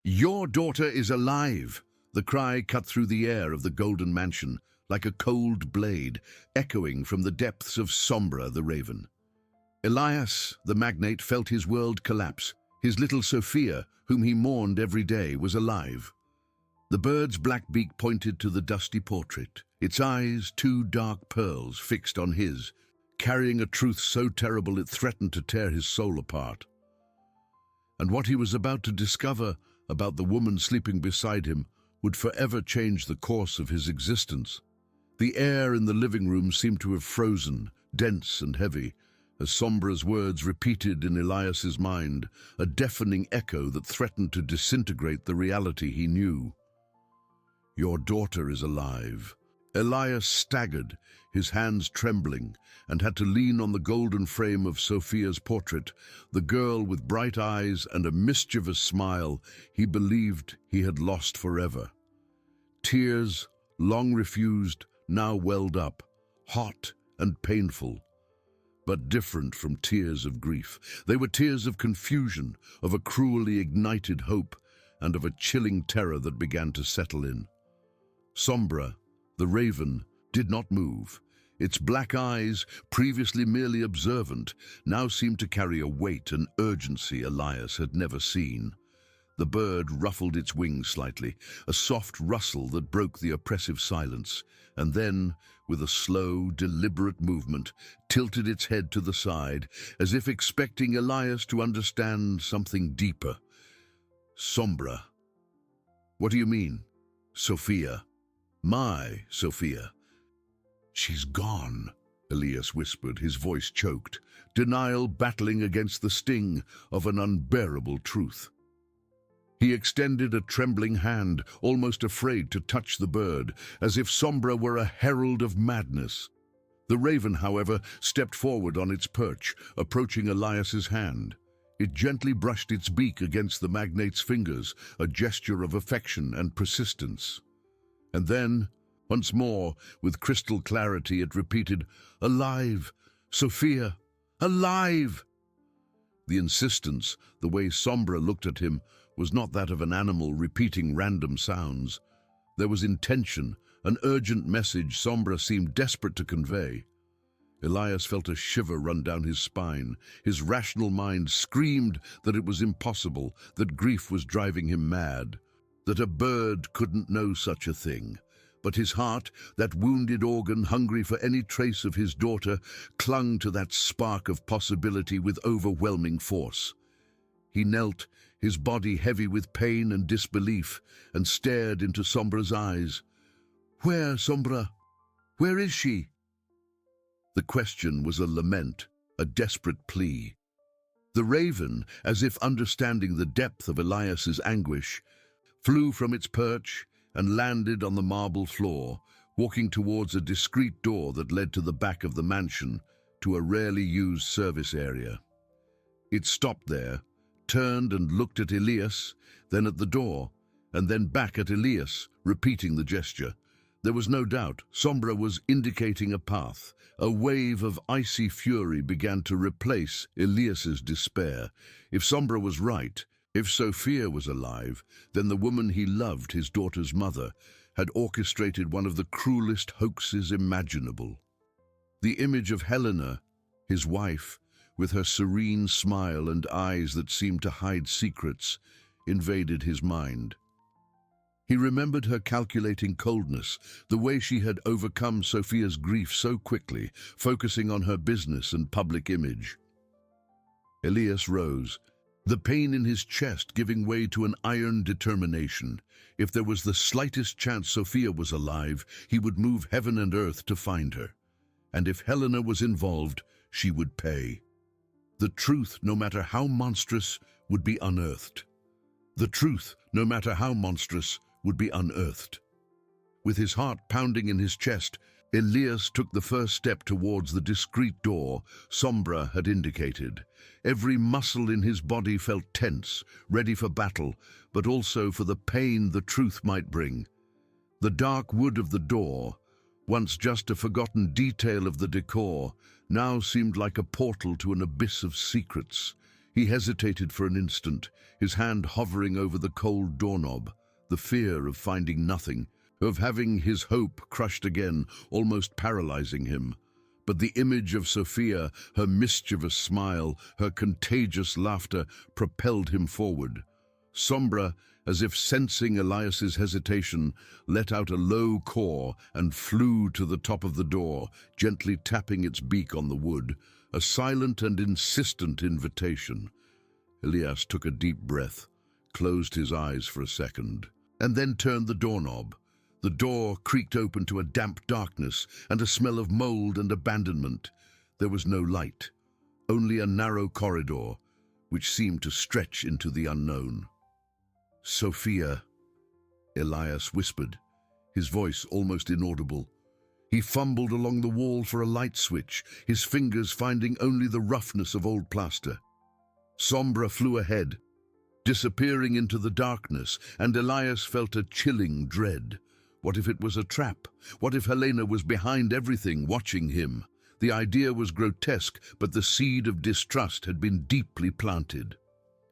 Your daughter is alive! The cry cut through the air of the golden mansion like a cold blade, echoing from the depths of Sombra the raven. Elias, the magnate, felt his world collapse. His little Sophia, whom he mourned every day, was alive. The bird's black beak pointed to the dusty portrait, its eyes two dark pearls fixed on his, carrying a truth so terrible it threatened to tear his soul apart. And what he was about to discover about the woman sleeping beside him would forever change the course of his existence. The air in the living room seemed to have frozen, dense and heavy, as Sombra's words repeated in Elias's mind, a deafening echo that threatened to disintegrate the reality he knew. Your daughter is alive. Elias staggered, his hands trembling, and had to lean on the golden frame of Sophia's portrait, the girl with bright eyes and a mischievous smile he believed he had lost forever. Tears, long refused, now welled up, hot and painful, but different from tears of grief. They were tears of confusion, of a cruelly ignited hope, and of a chilling terror that began to settle in. Sombra, the raven, did not move. Its black eyes, previously merely observant, now seemed to carry a weight and urgency Elias had never seen. The bird ruffled its wings slightly, a soft rustle that broke the oppressive silence, and then, with a slow, deliberate movement, tilted its head to the side, as if expecting Elias to understand something deeper. Sombra. What do you mean? Sophia. My Sophia. She's gone, Elias whispered, his voice choked, denial battling against the sting of an unbearable truth. He extended a trembling hand, almost afraid to touch the bird, as if Sombra were a herald of madness. The raven, however, stepped forward on its perch, approaching Elias's hand. It gently brushed its beak against the magnate's fingers, a gesture of affection and persistence. And then, once more, with crystal clarity, it repeated, "Alive! Sophia! Alive!" The insistence, the way Sombra looked at him, was not that of an animal repeating random sounds. There was intention, an urgent message Sombra seemed desperate to convey. Elias felt a shiver run down his spine. His rational mind screamed that it was impossible, that grief was driving him mad, that a bird couldn't know such a thing. But his heart, that wounded organ hungry for any trace of his daughter, clung to that spark of possibility with overwhelming force. He knelt, his body heavy with pain and disbelief, and stared into Sombra's eyes. "Where, Sombra? Where is she?" The question was a lament, a desperate plea. The raven, as if understanding the depth of Elias's anguish, flew from its perch and landed on the marble floor, walking towards a discreet door that led to the back of the mansion, to a rarely used service area. It stopped there, turned and looked at Elias, then at the door, and then back at Elias, repeating the gesture. There was no doubt Sombra was indicating a path. A wave of icy fury began to replace Elias's despair. If Sombra was right, if Sophia was alive, then the woman he loved, his daughter's mother, had orchestrated one of the cruelest hoaxes imaginable. The image of Helena, his wife, with her serene smile and eyes that seemed to hide secrets, invaded his mind. He remembered her calculating coldness, the way she had overcome Sophia's grief so quickly, focusing on her business and public image. Elias rose, the pain in his chest giving way to an iron determination. If there was the slightest chance Sophia was alive, he would move heaven and earth to find her. And if Helena was involved, she would pay. The truth, no matter how monstrous, would be unearthed. The truth, no matter how monstrous, would be unearthed. With his heart pounding in his chest, Elias took the first step towards the discreet door Sombra had indicated. Every muscle in his body felt tense, ready for battle, but also for the pain the truth might bring. The dark wood of the door, once just a forgotten detail of the decor, now seemed like a portal to an abyss of secrets. He hesitated for an instant, his hand hovering over the cold doorknob, the fear of finding nothing, of having his hope crushed again, almost paralyzing him. But the image of Sophia, her mischievous smile, her contagious laughter, propelled him forward. Sombra, as if sensing Elias's hesitation, let out a low caw and flew to the top of the door, gently tapping its beak on the wood, a silent and insistent invitation. Elias took a deep breath, closed his eyes for a second, and then turned the doorknob. The door creaked open to a damp darkness and a smell of mold and abandonment. There was no light, only a narrow corridor, which seemed to stretch into the unknown. "Sophia," Elias whispered, his voice almost inaudible. He fumbled along the wall for a light switch, his fingers finding only the roughness of old plaster. Sombra flew ahead, disappearing into the darkness, and Elias felt a chilling dread. What if it was a trap? What if Helena was behind everything, watching him? The idea was grotesque, but the seed of distrust had been deeply planted.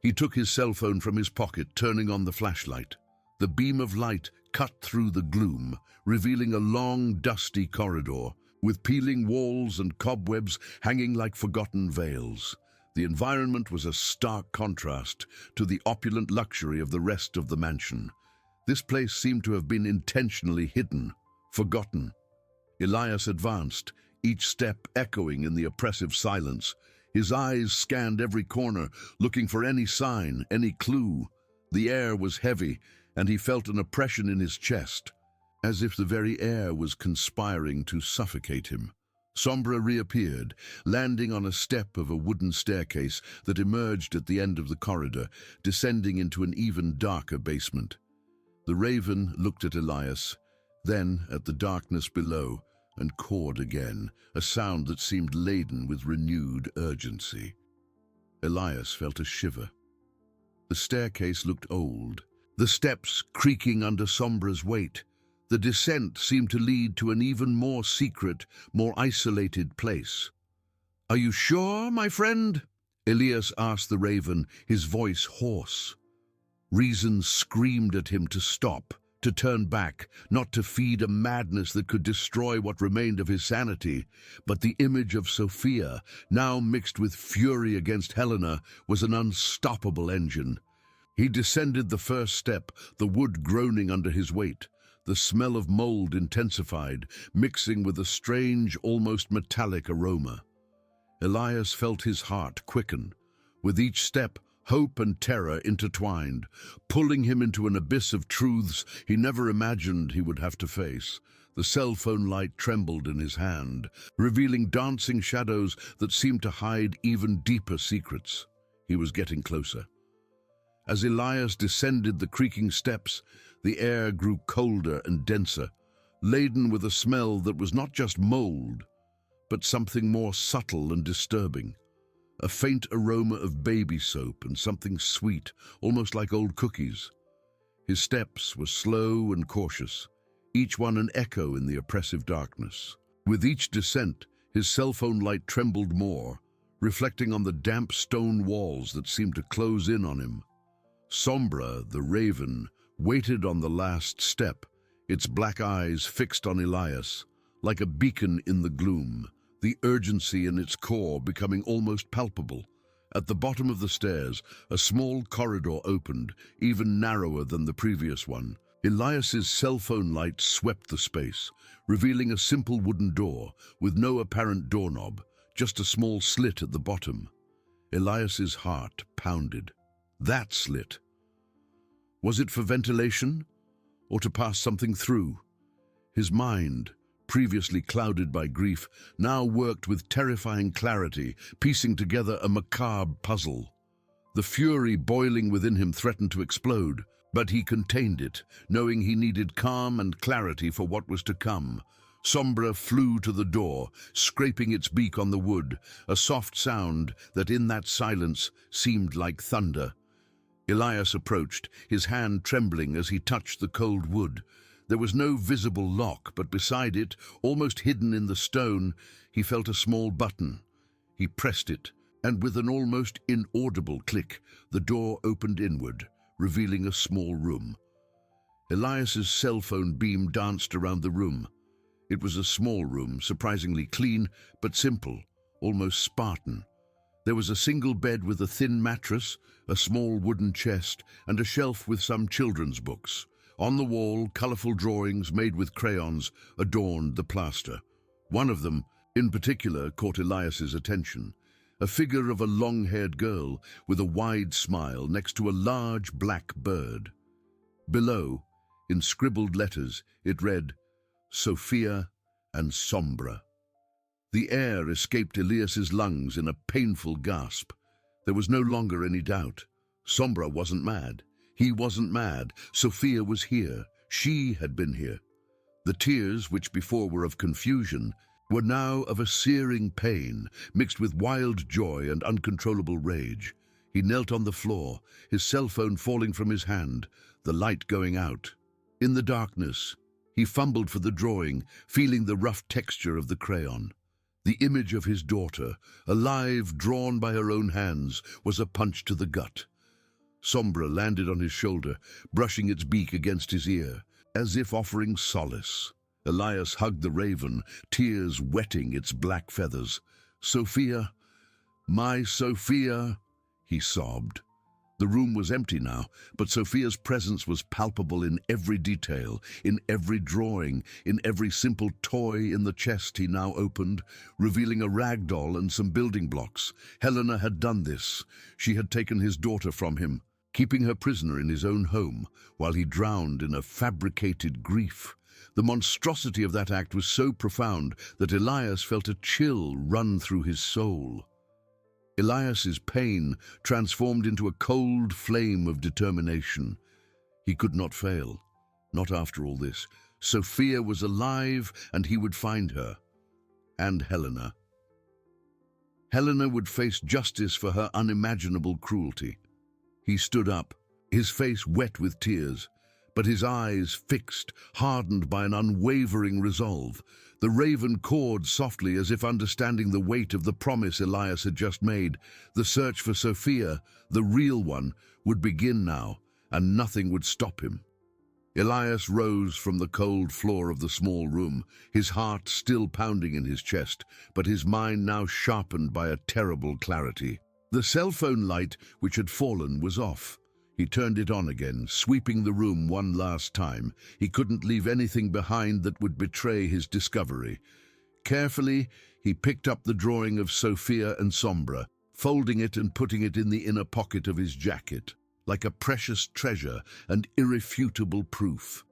He took his cell phone from his pocket, turning on the flashlight. The beam of light cut through the gloom, revealing a long, dusty corridor, with peeling walls and cobwebs hanging like forgotten veils. The environment was a stark contrast to the opulent luxury of the rest of the mansion. This place seemed to have been intentionally hidden, forgotten. Elias advanced, each step echoing in the oppressive silence. His eyes scanned every corner, looking for any sign, any clue. The air was heavy, and he felt an oppression in his chest, as if the very air was conspiring to suffocate him. Sombra reappeared, landing on a step of a wooden staircase that emerged at the end of the corridor, descending into an even darker basement. The raven looked at Elias, then at the darkness below, and cawed again, a sound that seemed laden with renewed urgency. Elias felt a shiver. The staircase looked old, the steps creaking under Sombra's weight. The descent seemed to lead to an even more secret, more isolated place. "Are you sure, my friend?" Elias asked the raven, his voice hoarse. Reason screamed at him to stop, to turn back, not to feed a madness that could destroy what remained of his sanity. But the image of Sophia, now mixed with fury against Helena, was an unstoppable engine. He descended the first step, the wood groaning under his weight. The smell of mold intensified, mixing with a strange, almost metallic aroma. Elias felt his heart quicken. With each step, hope and terror intertwined, pulling him into an abyss of truths he never imagined he would have to face. The cell phone light trembled in his hand, revealing dancing shadows that seemed to hide even deeper secrets. He was getting closer. As Elias descended the creaking steps, the air grew colder and denser, laden with a smell that was not just mold, but something more subtle and disturbing. A faint aroma of baby soap and something sweet, almost like old cookies. His steps were slow and cautious, each one an echo in the oppressive darkness. With each descent, his cell phone light trembled more, reflecting on the damp stone walls that seemed to close in on him. Sombra, the raven, waited on the last step, its black eyes fixed on Elias, like a beacon in the gloom, the urgency in its core becoming almost palpable. At the bottom of the stairs, a small corridor opened, even narrower than the previous one. Elias's cell phone light swept the space, revealing a simple wooden door with no apparent doorknob, just a small slit at the bottom. Elias's heart pounded. That slit. Was it for ventilation, or to pass something through? His mind, previously clouded by grief, now worked with terrifying clarity, piecing together a macabre puzzle. The fury boiling within him threatened to explode, but he contained it, knowing he needed calm and clarity for what was to come. Sombra flew to the door, scraping its beak on the wood, a soft sound that in that silence seemed like thunder. Elias approached, his hand trembling as he touched the cold wood. There was no visible lock, but beside it, almost hidden in the stone, he felt a small button. He pressed it, and with an almost inaudible click, the door opened inward, revealing a small room. Elias's cell phone beam danced around the room. It was a small room, surprisingly clean, but simple, almost Spartan. There was a single bed with a thin mattress, a small wooden chest, and a shelf with some children's books. On the wall, colorful drawings made with crayons adorned the plaster. One of them, in particular, caught Elias's attention. A figure of a long-haired girl with a wide smile next to a large black bird. Below, in scribbled letters, it read, Sophia and Sombra. The air escaped Elias's lungs in a painful gasp. There was no longer any doubt. Sombra wasn't mad. He wasn't mad. Sophia was here. She had been here. The tears, which before were of confusion, were now of a searing pain, mixed with wild joy and uncontrollable rage. He knelt on the floor, his cell phone falling from his hand, the light going out. In the darkness, he fumbled for the drawing, feeling the rough texture of the crayon. The image of his daughter, alive, drawn by her own hands, was a punch to the gut. Sombra landed on his shoulder, brushing its beak against his ear, as if offering solace. Elias hugged the raven, tears wetting its black feathers. Sophia, my Sophia, he sobbed. The room was empty now, but Sophia's presence was palpable in every detail, in every drawing, in every simple toy in the chest he now opened, revealing a rag doll and some building blocks. Helena had done this. She had taken his daughter from him, keeping her prisoner in his own home, while he drowned in a fabricated grief. The monstrosity of that act was so profound that Elias felt a chill run through his soul. Elias's pain transformed into a cold flame of determination. He could not fail. Not after all this. Sophia was alive, and he would find her. And Helena. Helena would face justice for her unimaginable cruelty. He stood up, his face wet with tears, but his eyes fixed, hardened by an unwavering resolve. The raven cawed softly as if understanding the weight of the promise Elias had just made. The search for Sophia, the real one, would begin now, and nothing would stop him. Elias rose from the cold floor of the small room, his heart still pounding in his chest, but his mind now sharpened by a terrible clarity. The cell phone light, which had fallen, was off. He turned it on again, sweeping the room one last time. He couldn't leave anything behind that would betray his discovery. Carefully, he picked up the drawing of Sophia and Sombra, folding it and putting it in the inner pocket of his jacket, like a precious treasure and irrefutable proof.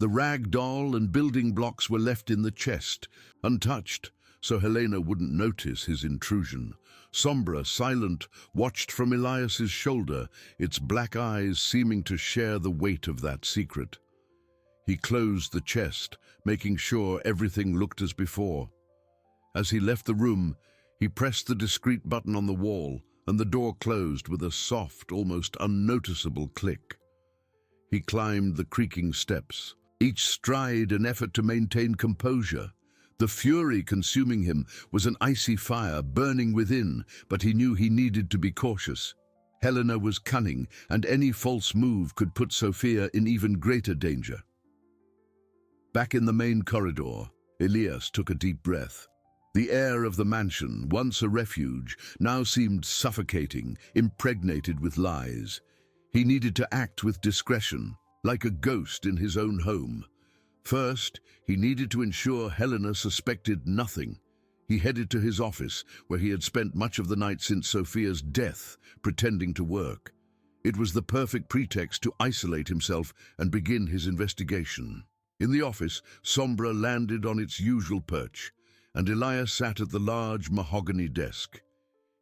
The rag doll and building blocks were left in the chest, untouched, so Helena wouldn't notice his intrusion. Sombra, silent, watched from Elias's shoulder, its black eyes seeming to share the weight of that secret. He closed the chest, making sure everything looked as before. As he left the room, he pressed the discreet button on the wall, and the door closed with a soft, almost unnoticeable click. He climbed the creaking steps, each stride an effort to maintain composure. The fury consuming him was an icy fire burning within, but he knew he needed to be cautious. Helena was cunning, and any false move could put Sophia in even greater danger. Back in the main corridor, Elias took a deep breath. The air of the mansion, once a refuge, now seemed suffocating, impregnated with lies. He needed to act with discretion, like a ghost in his own home. First, he needed to ensure Helena suspected nothing. He headed to his office, where he had spent much of the night since Sophia's death, pretending to work. It was the perfect pretext to isolate himself and begin his investigation. In the office, Sombra landed on its usual perch, and Elias sat at the large mahogany desk.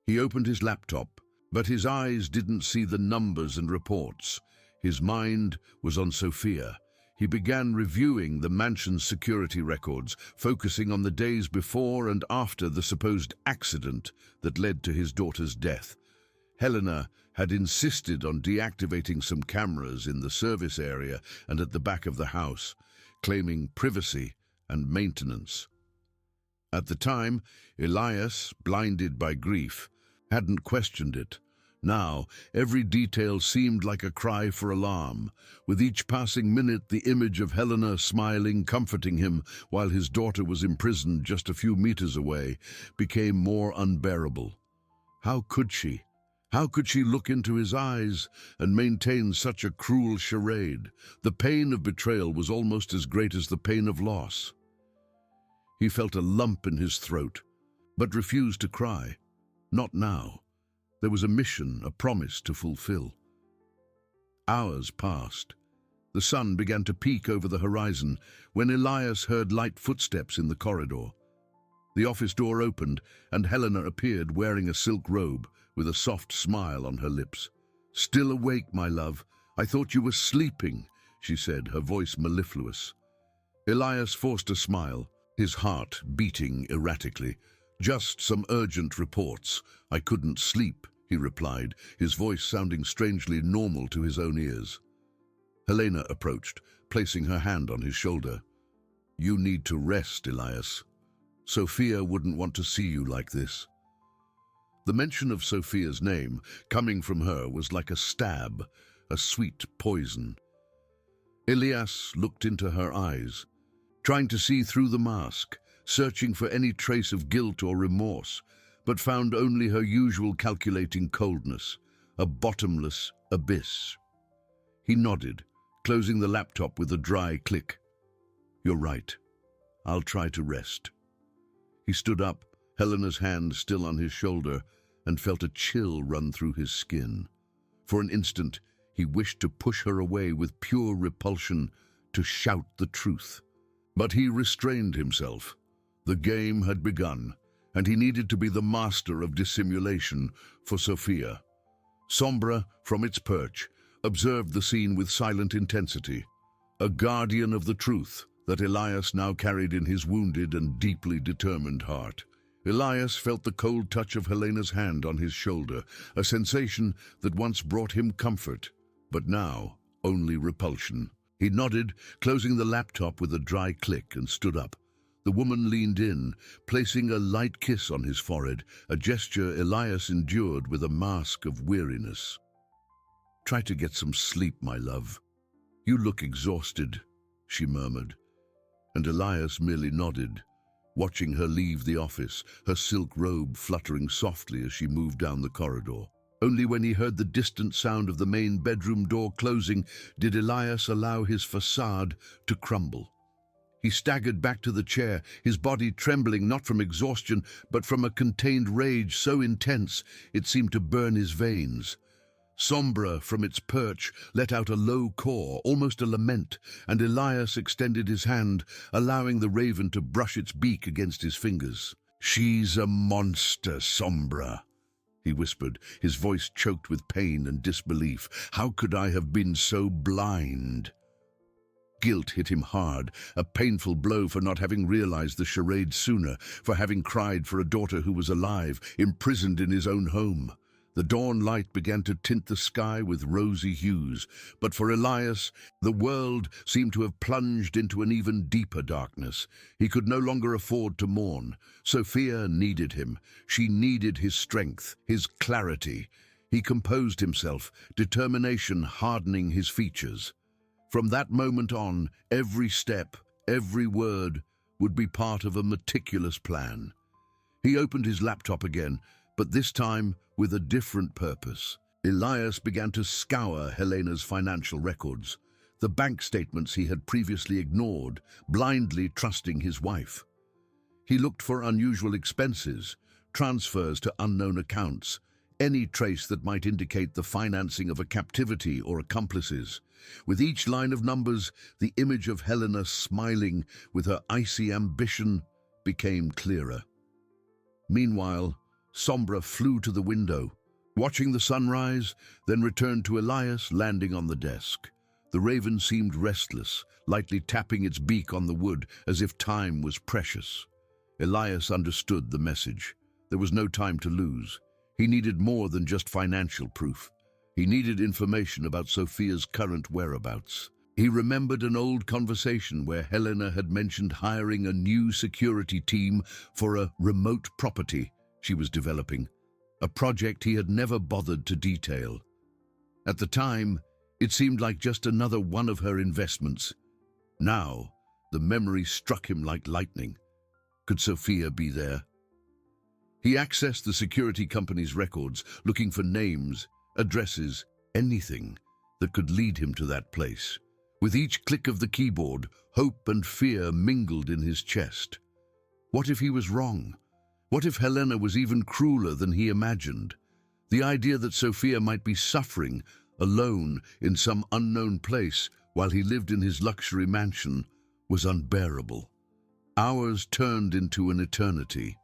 He opened his laptop, but his eyes didn't see the numbers and reports. His mind was on Sophia. He began reviewing the mansion's security records, focusing on the days before and after the supposed accident that led to his daughter's death. Helena had insisted on deactivating some cameras in the service area and at the back of the house, claiming privacy and maintenance. At the time, Elias, blinded by grief, hadn't questioned it. Now, every detail seemed like a cry for alarm. With each passing minute, the image of Helena smiling, comforting him, while his daughter was imprisoned just a few meters away, became more unbearable. How could she? How could she look into his eyes and maintain such a cruel charade? The pain of betrayal was almost as great as the pain of loss. He felt a lump in his throat, but refused to cry. Not now. There was a mission, a promise to fulfill. Hours passed. The sun began to peek over the horizon when Elias heard light footsteps in the corridor. The office door opened, and Helena appeared wearing a silk robe with a soft smile on her lips. "Still awake, my love. I thought you were sleeping," she said, her voice mellifluous. Elias forced a smile, his heart beating erratically. "Just some urgent reports. I couldn't sleep," he replied, his voice sounding strangely normal to his own ears. Helena approached, placing her hand on his shoulder. "You need to rest, Elias. Sophia wouldn't want to see you like this." The mention of Sophia's name, coming from her, was like a stab, a sweet poison. Elias looked into her eyes, trying to see through the mask, searching for any trace of guilt or remorse, but found only her usual calculating coldness, a bottomless abyss. He nodded, closing the laptop with a dry click. "You're right. I'll try to rest." He stood up, Helena's hand still on his shoulder, and felt a chill run through his skin. For an instant, he wished to push her away with pure repulsion, to shout the truth. But he restrained himself. The game had begun, and he needed to be the master of dissimulation for Sophia. Sombra, from its perch, observed the scene with silent intensity, a guardian of the truth that Elias now carried in his wounded and deeply determined heart. Elias felt the cold touch of Helena's hand on his shoulder, a sensation that once brought him comfort, but now only repulsion. He nodded, closing the laptop with a dry click, and stood up. The woman leaned in, placing a light kiss on his forehead, a gesture Elias endured with a mask of weariness. "Try to get some sleep, my love. You look exhausted," she murmured, and Elias merely nodded, watching her leave the office, her silk robe fluttering softly as she moved down the corridor. Only when he heard the distant sound of the main bedroom door closing did Elias allow his facade to crumble. He staggered back to the chair, his body trembling not from exhaustion, but from a contained rage so intense it seemed to burn his veins. Sombra, from its perch, let out a low caw, almost a lament, and Elias extended his hand, allowing the raven to brush its beak against his fingers. "She's a monster, Sombra," he whispered, his voice choked with pain and disbelief. "How could I have been so blind?" Guilt hit him hard, a painful blow for not having realized the charade sooner, for having cried for a daughter who was alive, imprisoned in his own home. The dawn light began to tint the sky with rosy hues, but for Elias, the world seemed to have plunged into an even deeper darkness. He could no longer afford to mourn. Sophia needed him. She needed his strength, his clarity. He composed himself, determination hardening his features. From that moment on, every step, every word would be part of a meticulous plan. He opened his laptop again, but this time with a different purpose. Elias began to scour Helena's financial records, the bank statements he had previously ignored, blindly trusting his wife. He looked for unusual expenses, transfers to unknown accounts, any trace that might indicate the financing of a captivity or accomplices. With each line of numbers, the image of Helena smiling with her icy ambition became clearer. Meanwhile, Sombra flew to the window, watching the sunrise, then returned to Elias, landing on the desk. The raven seemed restless, lightly tapping its beak on the wood as if time was precious. Elias understood the message. There was no time to lose. He needed more than just financial proof. He needed information about Sophia's current whereabouts. He remembered an old conversation where Helena had mentioned hiring a new security team for a remote property she was developing. a project he had never bothered to detail. At the time, it seemed like just another one of her investments. Now, the memory struck him like lightning. Could Sophia be there? He accessed the security company's records, looking for names, addresses, anything that could lead him to that place. With each click of the keyboard, hope and fear mingled in his chest. What if he was wrong? What if Helena was even crueler than he imagined? The idea that Sophia might be suffering, alone, in some unknown place, while he lived in his luxury mansion, was unbearable. Hours turned into an eternity.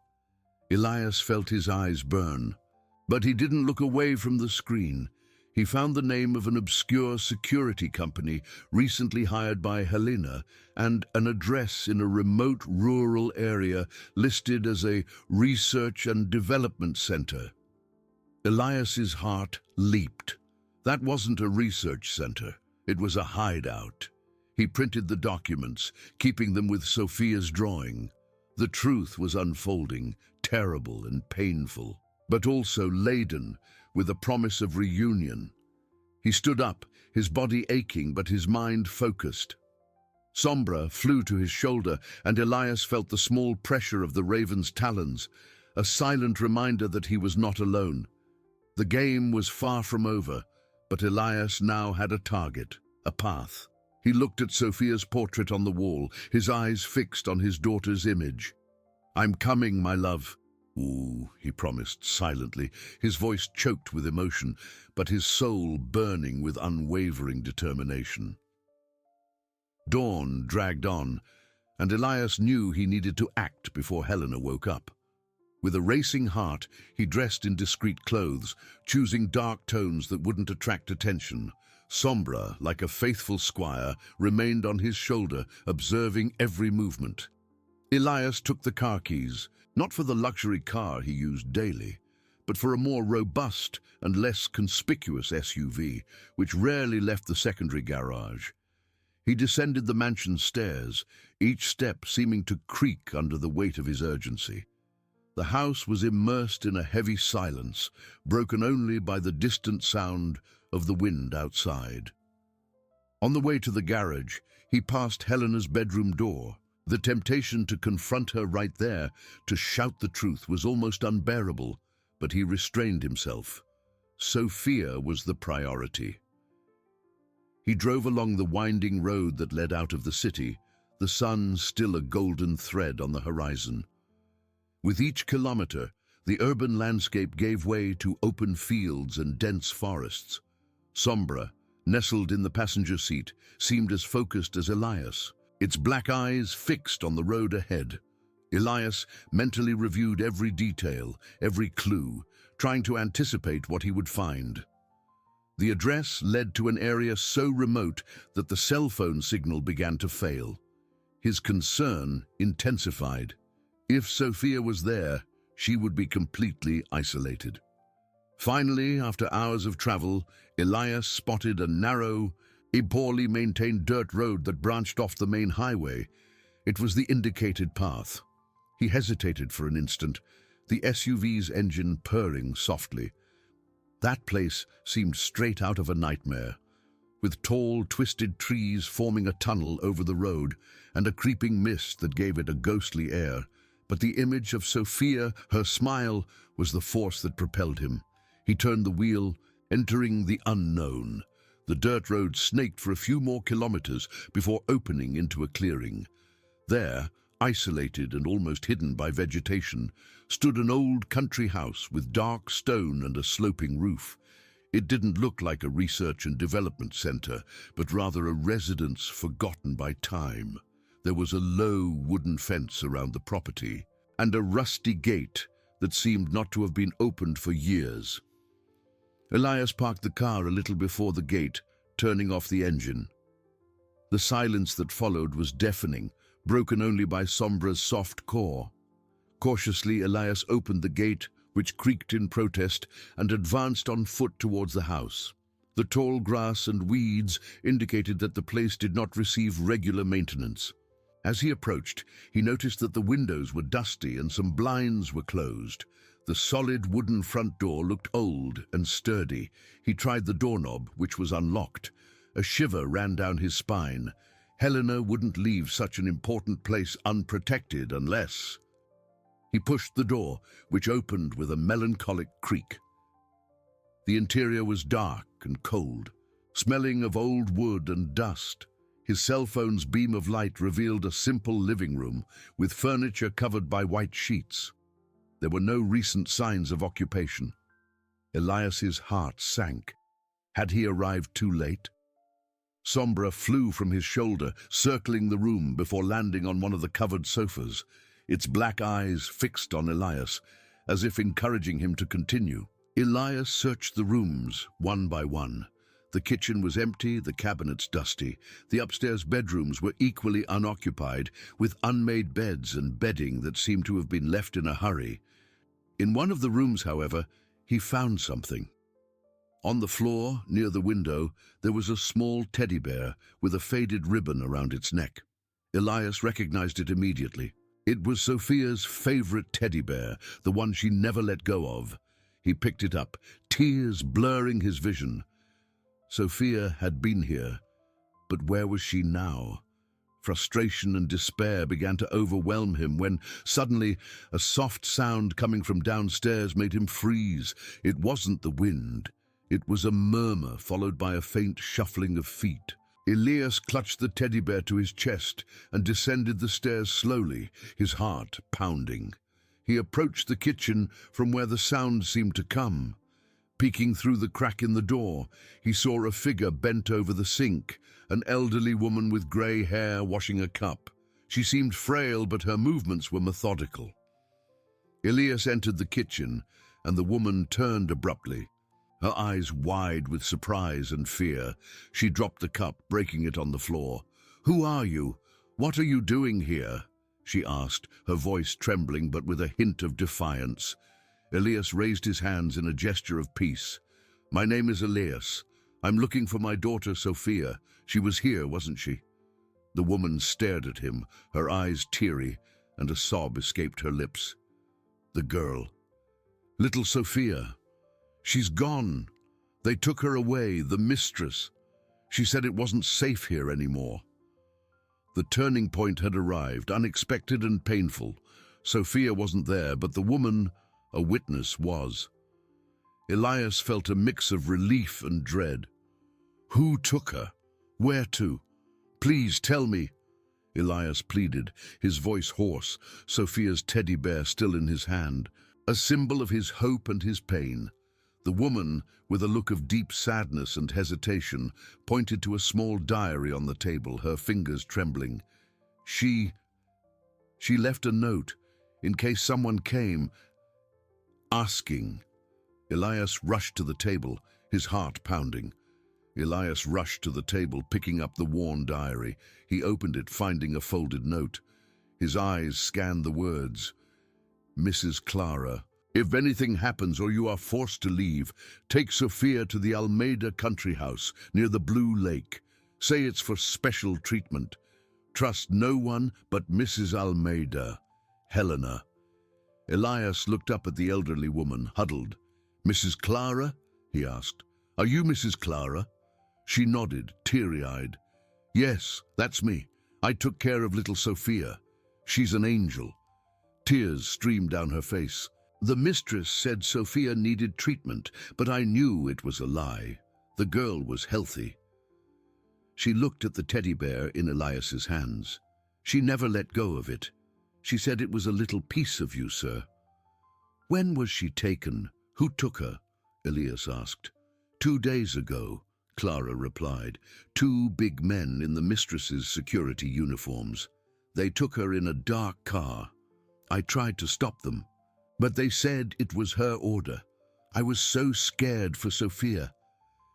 Elias felt his eyes burn, but he didn't look away from the screen. He found the name of an obscure security company recently hired by Helena and an address in a remote rural area listed as a research and development center. Elias's heart leaped. That wasn't a research center. It was a hideout. He printed the documents, keeping them with Sophia's drawing. The truth was unfolding, terrible and painful, but also laden with a promise of reunion. He stood up, his body aching but his mind focused. Sombra flew to his shoulder, and Elias felt the small pressure of the raven's talons, a silent reminder that he was not alone. The game was far from over, but Elias now had a target, a path. He looked at Sophia's portrait on the wall, his eyes fixed on his daughter's image. "I'm coming, my love." "Ooh," he promised silently, his voice choked with emotion, but his soul burning with unwavering determination. Dawn dragged on, and Elias knew he needed to act before Helena woke up. With a racing heart, he dressed in discreet clothes, choosing dark tones that wouldn't attract attention. Sombra, like a faithful squire, remained on his shoulder, observing every movement. Elias took the car keys, not for the luxury car he used daily, but for a more robust and less conspicuous SUV, which rarely left the secondary garage. He descended the mansion's stairs, each step seeming to creak under the weight of his urgency. The house was immersed in a heavy silence, broken only by the distant sound of the wind outside. On the way to the garage, he passed Helena's bedroom door. The temptation to confront her right there, to shout the truth, was almost unbearable, but he restrained himself. Sophia was the priority. He drove along the winding road that led out of the city, the sun still a golden thread on the horizon. With each kilometer, the urban landscape gave way to open fields and dense forests. Sombra, nestled in the passenger seat, seemed as focused as Elias, its black eyes fixed on the road ahead. Elias mentally reviewed every detail, every clue, trying to anticipate what he would find. The address led to an area so remote that the cell phone signal began to fail. His concern intensified. If Sophia was there, she would be completely isolated. Finally, after hours of travel, Elias spotted a narrow, poorly maintained dirt road that branched off the main highway. It was the indicated path. He hesitated for an instant, the SUV's engine purring softly. That place seemed straight out of a nightmare, with tall, twisted trees forming a tunnel over the road and a creeping mist that gave it a ghostly air. But the image of Sophia, her smile, was the force that propelled him. He turned the wheel, entering the unknown. The dirt road snaked for a few more kilometers before opening into a clearing. There, isolated and almost hidden by vegetation, stood an old country house with dark stone and a sloping roof. It didn't look like a research and development center, but rather a residence forgotten by time. There was a low wooden fence around the property, and a rusty gate that seemed not to have been opened for years. Elias parked the car a little before the gate, turning off the engine. The silence that followed was deafening, broken only by Sombra's soft caw. Cautiously, Elias opened the gate, which creaked in protest, and advanced on foot towards the house. The tall grass and weeds indicated that the place did not receive regular maintenance. As he approached, he noticed that the windows were dusty and some blinds were closed. The solid wooden front door looked old and sturdy. He tried the doorknob, which was unlocked. A shiver ran down his spine. Helena wouldn't leave such an important place unprotected unless... He pushed the door, which opened with a melancholic creak. The interior was dark and cold, smelling of old wood and dust. His cell phone's beam of light revealed a simple living room with furniture covered by white sheets. There were no recent signs of occupation. Elias's heart sank. Had he arrived too late? Sombra flew from his shoulder, circling the room before landing on one of the covered sofas, its black eyes fixed on Elias, as if encouraging him to continue. Elias searched the rooms, one by one. The kitchen was empty, the cabinets dusty. The upstairs bedrooms were equally unoccupied, with unmade beds and bedding that seemed to have been left in a hurry. In one of the rooms, however, he found something. On the floor, near the window, there was a small teddy bear with a faded ribbon around its neck. Elias recognized it immediately. It was Sophia's favorite teddy bear, the one she never let go of. He picked it up, tears blurring his vision. Sophia had been here, but where was she now? Frustration and despair began to overwhelm him when, suddenly, a soft sound coming from downstairs made him freeze. It wasn't the wind. It was a murmur followed by a faint shuffling of feet. Elias clutched the teddy bear to his chest and descended the stairs slowly, his heart pounding. He approached the kitchen from where the sound seemed to come. Peeking through the crack in the door, he saw a figure bent over the sink, an elderly woman with grey hair washing a cup. She seemed frail, but her movements were methodical. Elias entered the kitchen, and the woman turned abruptly. Her eyes wide with surprise and fear. She dropped the cup, breaking it on the floor. "Who are you? What are you doing here?" she asked, her voice trembling but with a hint of defiance. Elias raised his hands in a gesture of peace. "My name is Elias. I'm looking for my daughter Sophia. She was here, wasn't she?" The woman stared at him, her eyes teary, and a sob escaped her lips. "The girl. Little Sophia. She's gone. They took her away, the mistress. She said it wasn't safe here anymore." The turning point had arrived, unexpected and painful. Sophia wasn't there, but the woman, a witness, was. Elias felt a mix of relief and dread. "Who took her? Where to? Please tell me," Elias pleaded, his voice hoarse, Sophia's teddy bear still in his hand, a symbol of his hope and his pain. The woman, with a look of deep sadness and hesitation, pointed to a small diary on the table, her fingers trembling. She left a note, in case someone came, asking. Elias rushed to the table, his heart pounding. Elias rushed to the table, picking up the worn diary. He opened it, finding a folded note. His eyes scanned the words. "Mrs. Clara, if anything happens or you are forced to leave, take Sophia to the Almeida country house near the Blue Lake. Say it's for special treatment. Trust no one but Mrs. Almeida. Helena." Elias looked up at the elderly woman, huddled. "Mrs. Clara?" he asked. "Are you Mrs. Clara?" She nodded, teary-eyed. "Yes, that's me. I took care of little Sophia. She's an angel." Tears streamed down her face. "The mistress said Sophia needed treatment, but I knew it was a lie. The girl was healthy." She looked at the teddy bear in Elias's hands. She never let go of it. "She said it was a little piece of you, sir." "When was she taken? Who took her?" Elias asked. 2 days ago, Clara replied. 2 big men in the mistress's security uniforms. They took her in a dark car. I tried to stop them, but they said it was her order. I was so scared for Sophia."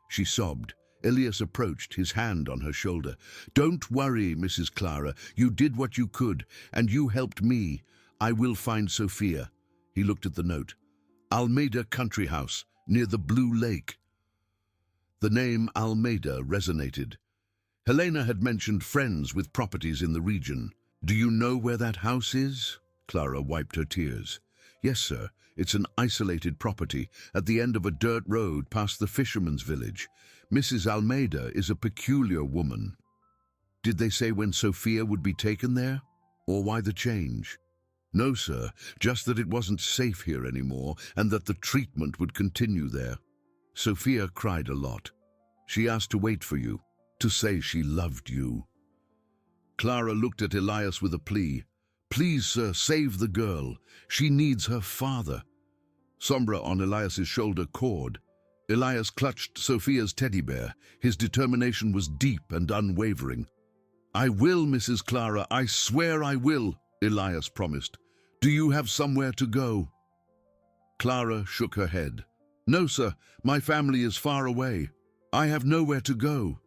She sobbed. Elias approached, his hand on her shoulder. "Don't worry, Mrs. Clara. You did what you could, and you helped me. I will find Sophia." He looked at the note. "Almeida Country House, near the Blue Lake." The name Almeida resonated. Helena had mentioned friends with properties in the region. "Do you know where that house is?" Clara wiped her tears. "Yes, sir. It's an isolated property at the end of a dirt road past the fisherman's village. Mrs. Almeida is a peculiar woman." "Did they say when Sophia would be taken there? Or why the change?" "No, sir. Just that it wasn't safe here anymore and that the treatment would continue there. Sophia cried a lot. She asked to wait for you, to say she loved you." Clara looked at Elias with a plea. "Please, sir, save the girl. She needs her father." Sombra on Elias's shoulder cawed. Elias clutched Sophia's teddy bear. His determination was deep and unwavering. "I will, Mrs. Clara, I swear I will," Elias promised. "Do you have somewhere to go?" Clara shook her head. "No, sir, my family is far away. I have nowhere to go."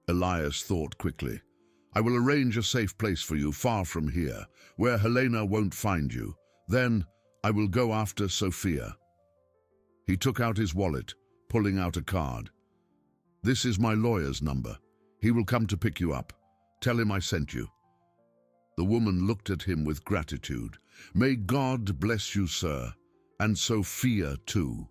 Elias thought quickly. "I will arrange a safe place for you far from here, where Helena won't find you. Then I will go after Sophia." He took out his wallet, pulling out a card. "This is my lawyer's number. He will come to pick you up. Tell him I sent you." The woman looked at him with gratitude. "May God bless you, sir, and Sophia too."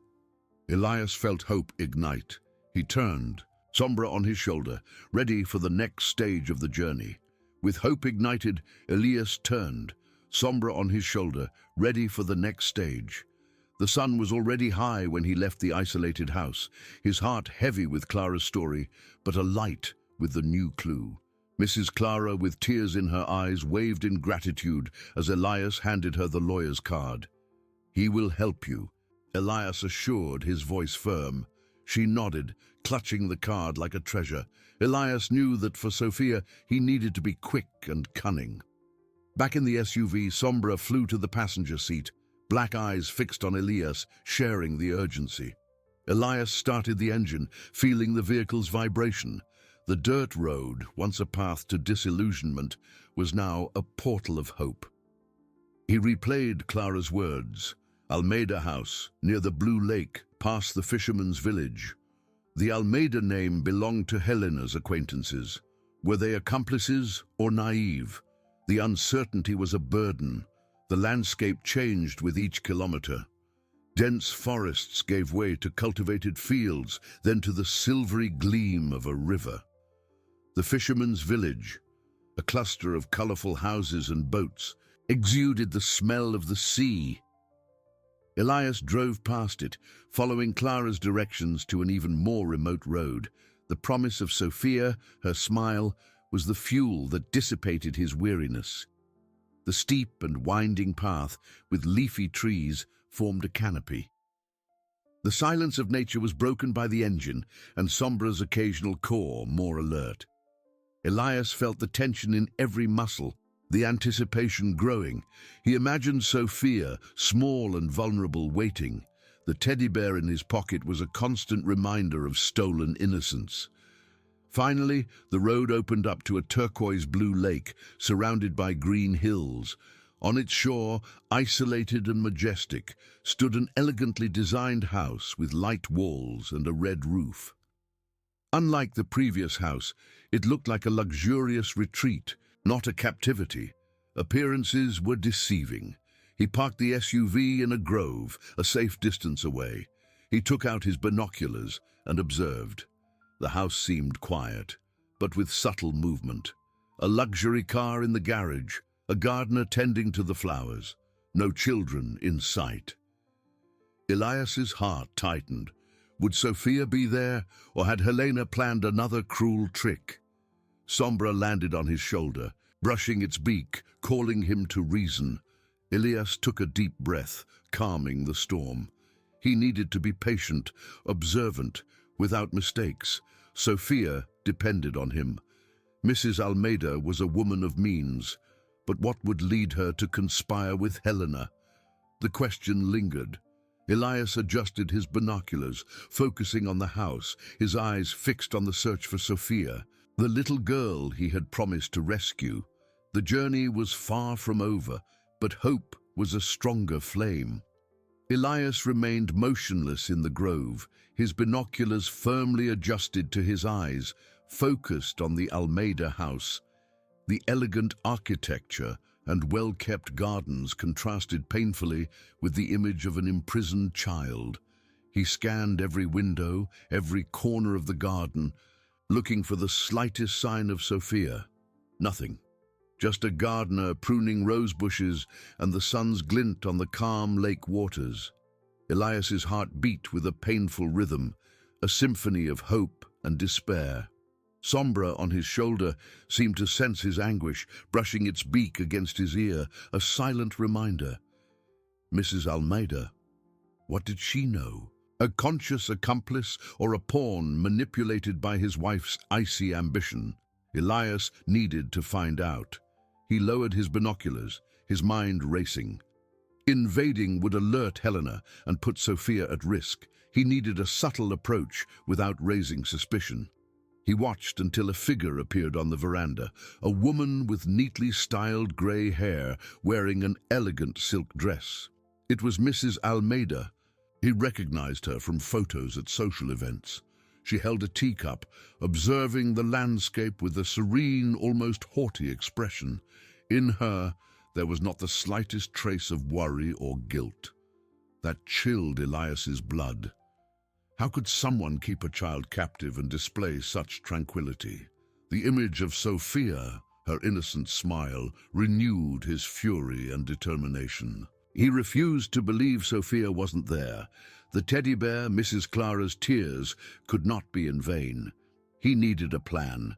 Elias felt hope ignite. He turned, Sombra on his shoulder, ready for the next stage of the journey. With hope ignited, Elias turned, Sombra on his shoulder, ready for the next stage. The sun was already high when he left the isolated house, his heart heavy with Clara's story, but alight with the new clue. Mrs. Clara, with tears in her eyes, waved in gratitude as Elias handed her the lawyer's card. "He will help you," Elias assured, his voice firm. She nodded, clutching the card like a treasure. Elias knew that for Sophia he needed to be quick and cunning. Back in the SUV, Sombra flew to the passenger seat, black eyes fixed on Elias, sharing the urgency. Elias started the engine, feeling the vehicle's vibration. The dirt road, once a path to disillusionment, was now a portal of hope. He replayed Clara's words. Almeida House, near the Blue Lake, past the fisherman's village. The Almeida name belonged to Helena's acquaintances. Were they accomplices or naive? The uncertainty was a burden. The landscape changed with each kilometer. Dense forests gave way to cultivated fields, then to the silvery gleam of a river. The fisherman's village, a cluster of colorful houses and boats, exuded the smell of the sea. Elias drove past it, following Clara's directions to an even more remote road. The promise of Sophia, her smile, was the fuel that dissipated his weariness. The steep and winding path, with leafy trees, formed a canopy. The silence of nature was broken by the engine and Sombra's occasional caw, more alert. Elias felt the tension in every muscle, the anticipation growing. He imagined Sophia, small and vulnerable, waiting. The teddy bear in his pocket was a constant reminder of stolen innocence. Finally, the road opened up to a turquoise-blue lake surrounded by green hills. On its shore, isolated and majestic, stood an elegantly designed house with light walls and a red roof. Unlike the previous house, it looked like a luxurious retreat, not a captivity. Appearances were deceiving. He parked the SUV in a grove, a safe distance away. He took out his binoculars and observed. The house seemed quiet, but with subtle movement. A luxury car in the garage, a gardener tending to the flowers, no children in sight. Elias's heart tightened. Would Sophia be there, or had Helena planned another cruel trick? Sombra landed on his shoulder, brushing its beak, calling him to reason. Elias took a deep breath, calming the storm. He needed to be patient, observant, without mistakes. Sophia depended on him. Mrs. Almeida was a woman of means, but what would lead her to conspire with Helena? The question lingered. Elias adjusted his binoculars, focusing on the house, his eyes fixed on the search for Sophia, the little girl he had promised to rescue. The journey was far from over, but hope was a stronger flame. Elias remained motionless in the grove, his binoculars firmly adjusted to his eyes, focused on the Almeida house. The elegant architecture and well-kept gardens contrasted painfully with the image of an imprisoned child. He scanned every window, every corner of the garden, looking for the slightest sign of Sophia. Nothing. Just a gardener pruning rose bushes and the sun's glint on the calm lake waters. Elias's heart beat with a painful rhythm, a symphony of hope and despair. Sombra on his shoulder seemed to sense his anguish, brushing its beak against his ear, a silent reminder. Mrs. Almeida, what did she know? A conscious accomplice or a pawn manipulated by his wife's icy ambition? Elias needed to find out. He lowered his binoculars, his mind racing. Invading would alert Helena and put Sophia at risk. He needed a subtle approach without raising suspicion. He watched until a figure appeared on the veranda, a woman with neatly styled grey hair wearing an elegant silk dress. It was Mrs. Almeida. He recognized her from photos at social events. She held a teacup, observing the landscape with a serene, almost haughty expression. In her, there was not the slightest trace of worry or guilt. That chilled Elias's blood. How could someone keep a child captive and display such tranquility? The image of Sophia, her innocent smile, renewed his fury and determination. He refused to believe Sophia wasn't there. The teddy bear, Mrs. Clara's tears, could not be in vain. He needed a plan.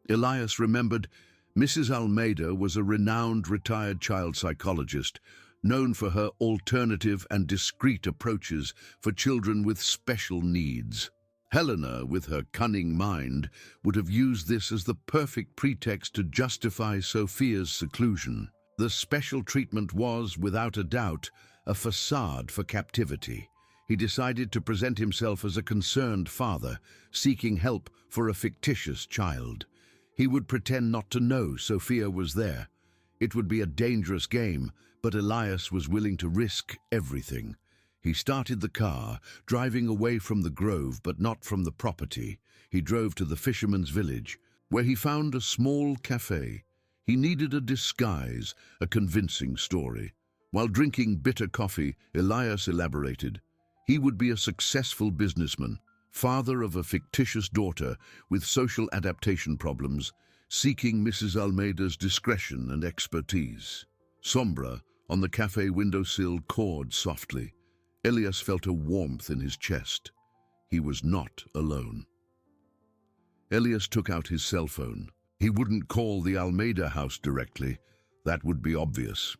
Elias remembered Mrs. Almeida was a renowned retired child psychologist, known for her alternative and discreet approaches for children with special needs. Helena, with her cunning mind, would have used this as the perfect pretext to justify Sophia's seclusion. The special treatment was, without a doubt, a facade for captivity. He decided to present himself as a concerned father, seeking help for a fictitious child. He would pretend not to know Sophia was there. It would be a dangerous game, but Elias was willing to risk everything. He started the car, driving away from the grove but not from the property. He drove to the fisherman's village, where he found a small cafe. He needed a disguise, a convincing story. While drinking bitter coffee, Elias elaborated. He would be a successful businessman, father of a fictitious daughter with social adaptation problems, seeking Mrs. Almeida's discretion and expertise. Sombra, on the cafe windowsill, cawed softly. Elias felt a warmth in his chest. He was not alone. Elias took out his cell phone. He wouldn't call the Almeida house directly. That would be obvious.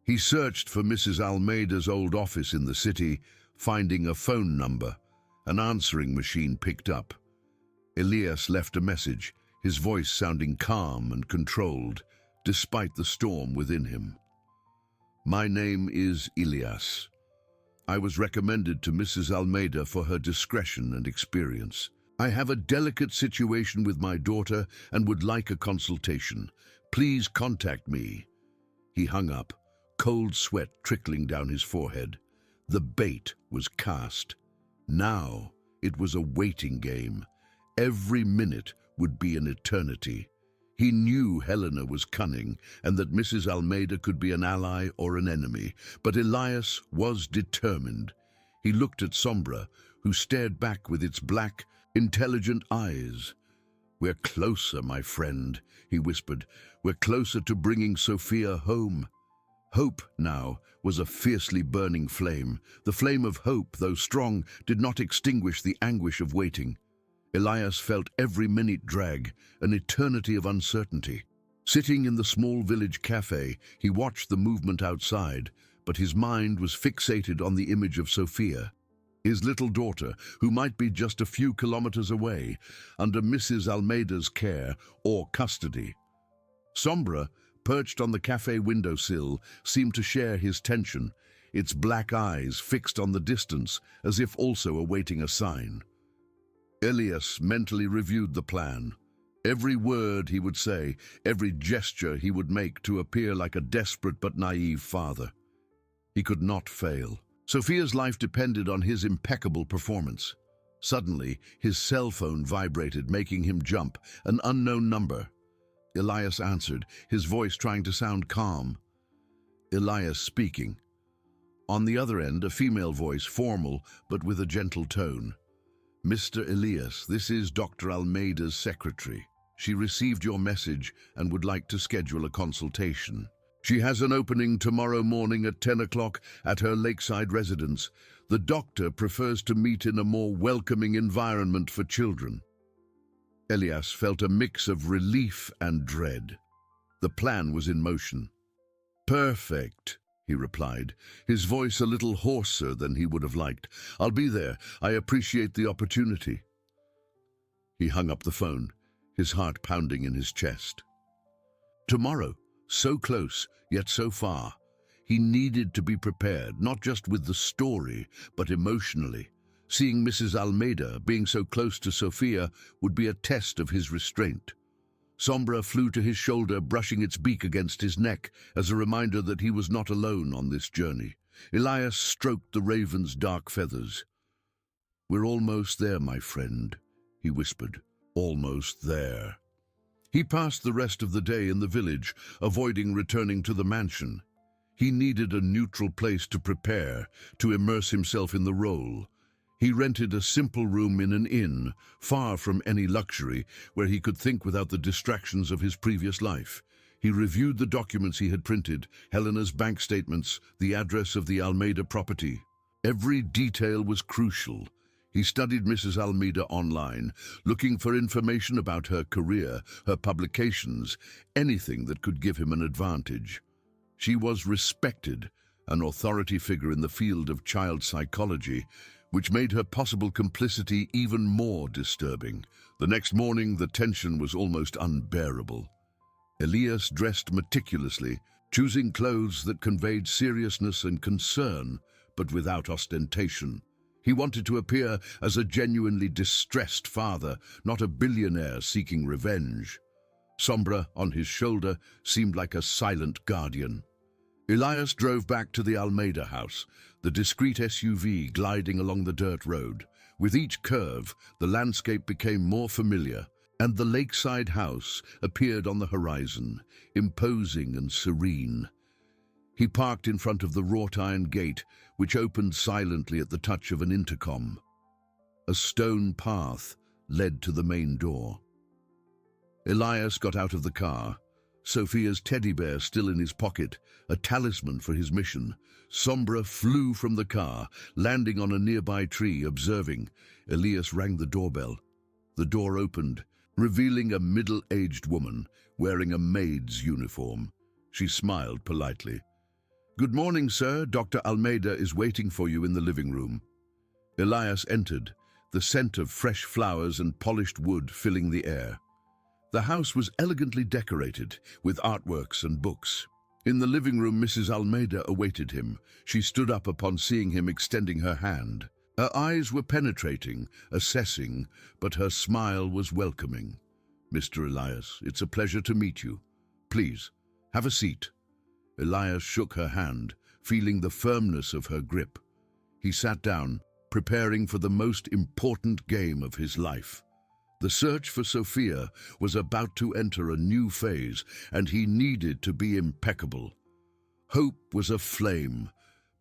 He searched for Mrs. Almeida's old office in the city, finding a phone number. An answering machine picked up. Elias left a message, his voice sounding calm and controlled, despite the storm within him. My name is Elias. I was recommended to Mrs. Almeida for her discretion and experience. I have a delicate situation with my daughter and would like a consultation. Please contact me. He hung up, cold sweat trickling down his forehead. The bait was cast. Now it was a waiting game. Every minute would be an eternity. He knew Helena was cunning and that Mrs. Almeida could be an ally or an enemy, but Elias was determined. He looked at Sombra, who stared back with its black, intelligent eyes. We're closer, my friend, he whispered. We're closer to bringing Sophia home. Hope, now, was a fiercely burning flame. The flame of hope, though strong, did not extinguish the anguish of waiting. Elias felt every minute drag, an eternity of uncertainty. Sitting in the small village cafe, he watched the movement outside, but his mind was fixated on the image of Sophia. His little daughter, who might be just a few kilometers away, under Mrs. Almeida's care or custody. Sombra, perched on the cafe windowsill, seemed to share his tension, its black eyes fixed on the distance, as if also awaiting a sign. Elias mentally reviewed the plan. Every word he would say, every gesture he would make to appear like a desperate but naive father. He could not fail. Sophia's life depended on his impeccable performance. Suddenly, his cell phone vibrated, making him jump. An unknown number. Elias answered, his voice trying to sound calm. Elias speaking. On the other end, a female voice, formal but with a gentle tone. Mr. Elias, this is Dr. Almeida's secretary. She received your message and would like to schedule a consultation. She has an opening tomorrow morning at 10 o'clock at her lakeside residence. The doctor prefers to meet in a more welcoming environment for children. Elias felt a mix of relief and dread. The plan was in motion. Perfect, he replied, his voice a little hoarser than he would have liked. I'll be there. I appreciate the opportunity. He hung up the phone, his heart pounding in his chest. Tomorrow, so close, yet so far. He needed to be prepared, not just with the story, but emotionally. Seeing Mrs. Almeida being so close to Sophia would be a test of his restraint. Sombra flew to his shoulder, brushing its beak against his neck as a reminder that he was not alone on this journey. Elias stroked the raven's dark feathers. We're almost there, my friend, he whispered. Almost there. He passed the rest of the day in the village, avoiding returning to the mansion. He needed a neutral place to prepare, to immerse himself in the role. He rented a simple room in an inn, far from any luxury, where he could think without the distractions of his previous life. He reviewed the documents he had printed, Helena's bank statements, the address of the Almeida property. Every detail was crucial. He studied Mrs. Almeida online, looking for information about her career, her publications, anything that could give him an advantage. She was respected, an authority figure in the field of child psychology, which made her possible complicity even more disturbing. The next morning, the tension was almost unbearable. Elias dressed meticulously, choosing clothes that conveyed seriousness and concern, but without ostentation. He wanted to appear as a genuinely distressed father, not a billionaire seeking revenge. Sombra, on his shoulder, seemed like a silent guardian. Elias drove back to the Almeida house, the discreet SUV gliding along the dirt road. With each curve, the landscape became more familiar, and the lakeside house appeared on the horizon, imposing and serene. He parked in front of the wrought-iron gate, which opened silently at the touch of an intercom. A stone path led to the main door. Elias got out of the car, Sophia's teddy bear still in his pocket, a talisman for his mission. Sombra flew from the car, landing on a nearby tree, observing. Elias rang the doorbell. The door opened, revealing a middle-aged woman wearing a maid's uniform. She smiled politely. "Good morning, sir. Dr. Almeida is waiting for you in the living room." Elias entered, the scent of fresh flowers and polished wood filling the air. The house was elegantly decorated, with artworks and books. In the living room, Mrs. Almeida awaited him. She stood up upon seeing him, extending her hand. Her eyes were penetrating, assessing, but her smile was welcoming. "Mr. Elias, it's a pleasure to meet you. Please, have a seat." Elias shook her hand, feeling the firmness of her grip. He sat down, preparing for the most important game of his life. The search for Sophia was about to enter a new phase, and he needed to be impeccable. Hope was a flame,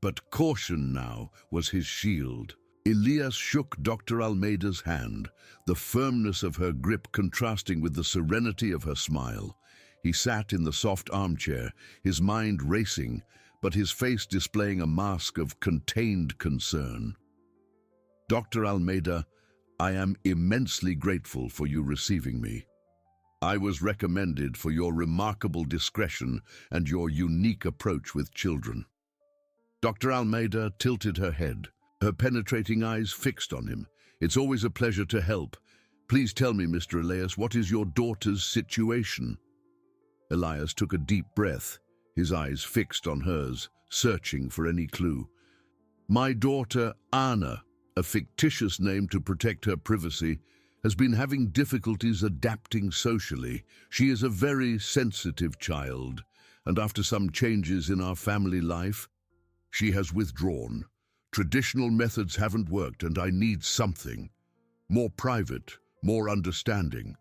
but caution now was his shield. Elias shook Dr. Almeida's hand, the firmness of her grip contrasting with the serenity of her smile. He sat in the soft armchair, his mind racing, but his face displaying a mask of contained concern. "Dr. Almeida, I am immensely grateful for you receiving me. I was recommended for your remarkable discretion and your unique approach with children." Dr. Almeida tilted her head, her penetrating eyes fixed on him. "It's always a pleasure to help. Please tell me, Mr. Elias, what is your daughter's situation?" Elias took a deep breath, his eyes fixed on hers, searching for any clue. "My daughter, Anna, a fictitious name to protect her privacy, has been having difficulties adapting socially. She is a very sensitive child, and after some changes in our family life, she has withdrawn. Traditional methods haven't worked, and I need something more private, more understanding."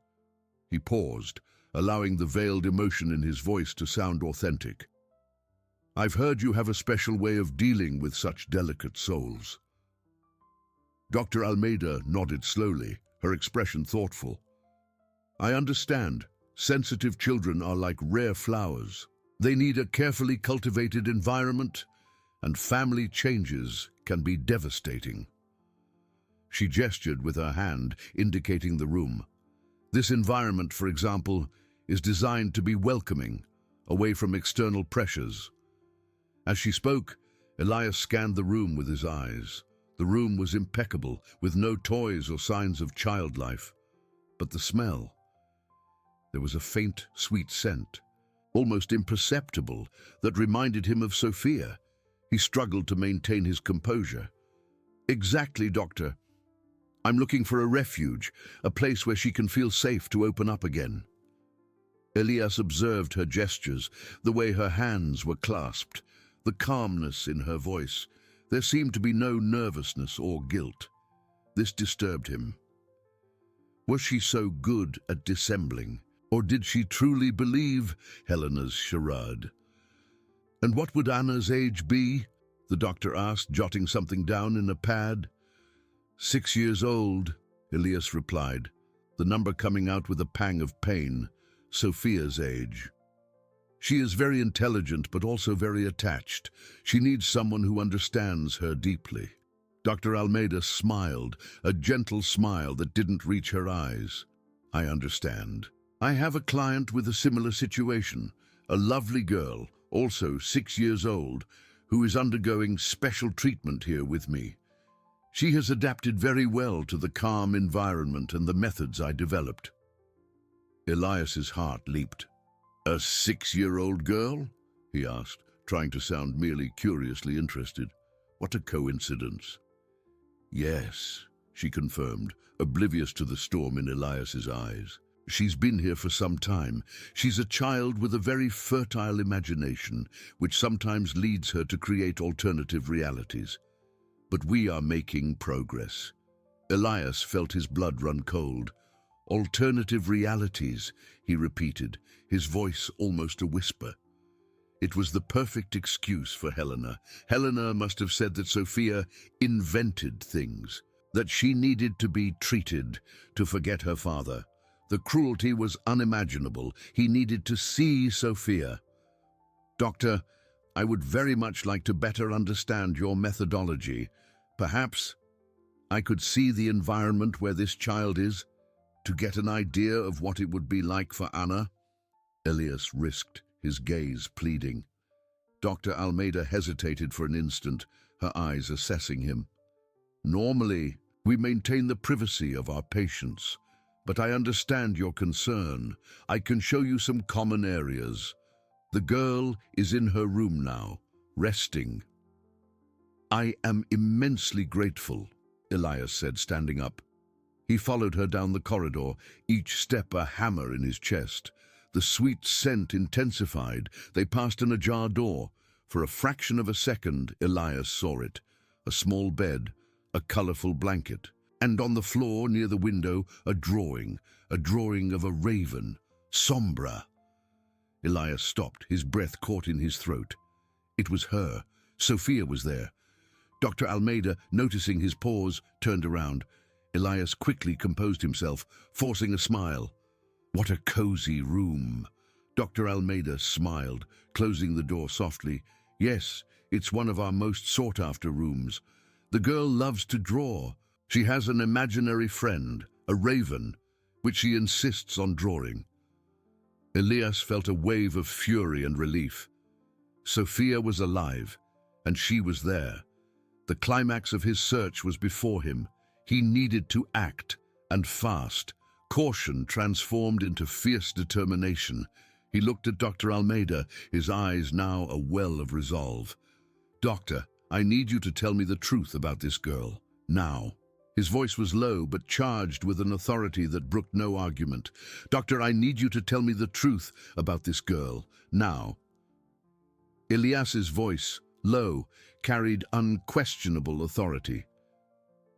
He paused, allowing the veiled emotion in his voice to sound authentic. "I've heard you have a special way of dealing with such delicate souls." Dr. Almeida nodded slowly, her expression thoughtful. "I understand. Sensitive children are like rare flowers. They need a carefully cultivated environment, and family changes can be devastating." She gestured with her hand, indicating the room. "This environment, for example, is designed to be welcoming, away from external pressures." As she spoke, Elias scanned the room with his eyes. The room was impeccable, with no toys or signs of child life. But the smell... There was a faint, sweet scent, almost imperceptible, that reminded him of Sophia. He struggled to maintain his composure. "Exactly, Doctor. I'm looking for a refuge, a place where she can feel safe to open up again." Elias observed her gestures, the way her hands were clasped, the calmness in her voice. There seemed to be no nervousness or guilt. This disturbed him. Was she so good at dissembling? Or did she truly believe Helena's charade? "And what would Anna's age be?" the doctor asked, jotting something down in a pad. 6 years old, Elias replied, the number coming out with a pang of pain. Sophia's age. "She is very intelligent, but also very attached. She needs someone who understands her deeply." Dr. Almeida smiled, a gentle smile that didn't reach her eyes. "I understand. I have a client with a similar situation, a lovely girl, also 6 years old, who is undergoing special treatment here with me. She has adapted very well to the calm environment and the methods I developed." Elias's heart leaped. "A 6-year-old girl?" he asked, trying to sound merely curiously interested. "What a coincidence." "Yes," she confirmed, oblivious to the storm in Elias's eyes. "She's been here for some time. She's a child with a very fertile imagination, which sometimes leads her to create alternative realities. But we are making progress." Elias felt his blood run cold. "Alternative realities," he repeated, his voice almost a whisper. It was the perfect excuse for Helena. Helena must have said that Sophia invented things, that she needed to be treated to forget her father. The cruelty was unimaginable. He needed to see Sophia. "Doctor, I would very much like to better understand your methodology. Perhaps I could see the environment where this child is, to get an idea of what it would be like for Anna." Elias risked, his gaze pleading. Dr. Almeida hesitated for an instant, her eyes assessing him. "Normally, we maintain the privacy of our patients, but I understand your concern. I can show you some common areas. The girl is in her room now, resting." "I am immensely grateful," Elias said, standing up. He followed her down the corridor, each step a hammer in his chest. The sweet scent intensified. They passed an ajar door. For a fraction of a second, Elias saw it. A small bed, a colorful blanket, and on the floor near the window, a drawing of a raven, Sombra. Elias stopped, his breath caught in his throat. It was her. Sophia was there. Dr. Almeida, noticing his pause, turned around. Elias quickly composed himself, forcing a smile. "What a cozy room." Dr. Almeida smiled, closing the door softly. "Yes, it's one of our most sought-after rooms. The girl loves to draw. She has an imaginary friend, a raven, which she insists on drawing." Elias felt a wave of fury and relief. Sophia was alive, and she was there. The climax of his search was before him. He needed to act, and fast. Caution transformed into fierce determination. He looked at Dr. Almeida, his eyes now a well of resolve. "Doctor, I need you to tell me the truth about this girl, now." His voice was low, but charged with an authority that brooked no argument. "Doctor, I need you to tell me the truth about this girl, now." Elias's voice, low, carried unquestionable authority.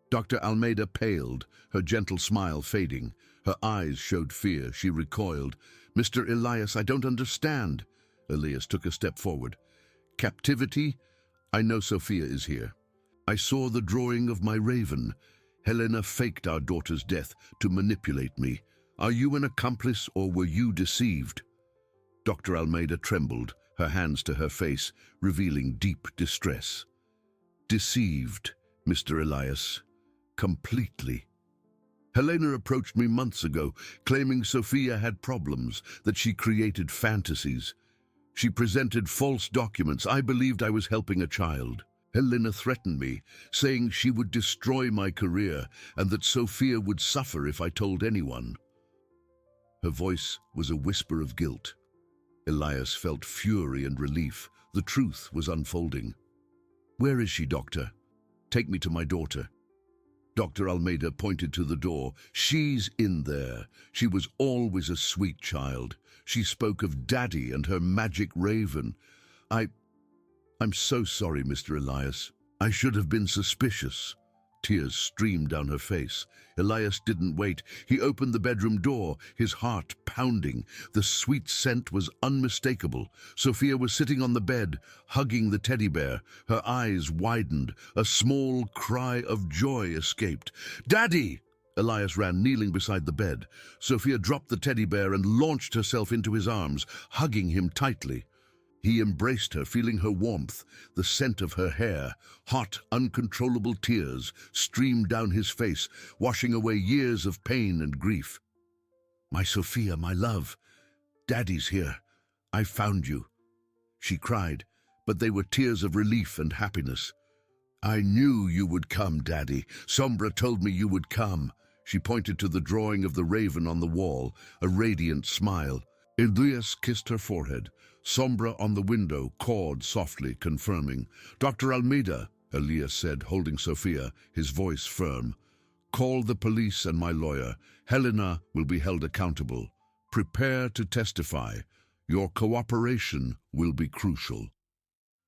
Dr. Almeida paled, her gentle smile fading. Her eyes showed fear. She recoiled. "Mr. Elias, I don't understand." Elias took a step forward. "Captivity? I know Sophia is here. I saw the drawing of my raven. Helena faked our daughter's death to manipulate me. Are you an accomplice or were you deceived?" Dr. Almeida trembled, her hands to her face, revealing deep distress. "Deceived, Mr. Elias. Completely. Helena approached me months ago, claiming Sophia had problems, that she created fantasies. She presented false documents. I believed I was helping a child. Helena threatened me, saying she would destroy my career and that Sophia would suffer if I told anyone." Her voice was a whisper of guilt. Elias felt fury and relief. The truth was unfolding. "Where is she, doctor? Take me to my daughter." Dr. Almeida pointed to the door. "She's in there. She was always a sweet child. She spoke of Daddy and her magic raven. I'm so sorry, Mr. Elias. I should have been suspicious." Tears streamed down her face. Elias didn't wait. He opened the bedroom door, his heart pounding. The sweet scent was unmistakable. Sophia was sitting on the bed, hugging the teddy bear. Her eyes widened. A small cry of joy escaped. "Daddy!" Elias ran, kneeling beside the bed. Sophia dropped the teddy bear and launched herself into his arms, hugging him tightly. He embraced her, feeling her warmth, the scent of her hair. Hot, uncontrollable tears streamed down his face, washing away years of pain and grief. "My Sophia, my love, Daddy's here. I found you," she cried, but they were tears of relief and happiness. "I knew you would come, Daddy. Sombra told me you would come." She pointed to the drawing of the raven on the wall, a radiant smile. Elias kissed her forehead. Sombra on the window cawed softly, confirming. "Dr. Almeida," Elias said, holding Sophia, his voice firm. "Call the police and my lawyer. Helena will be held accountable. Prepare to testify. Your cooperation will be crucial."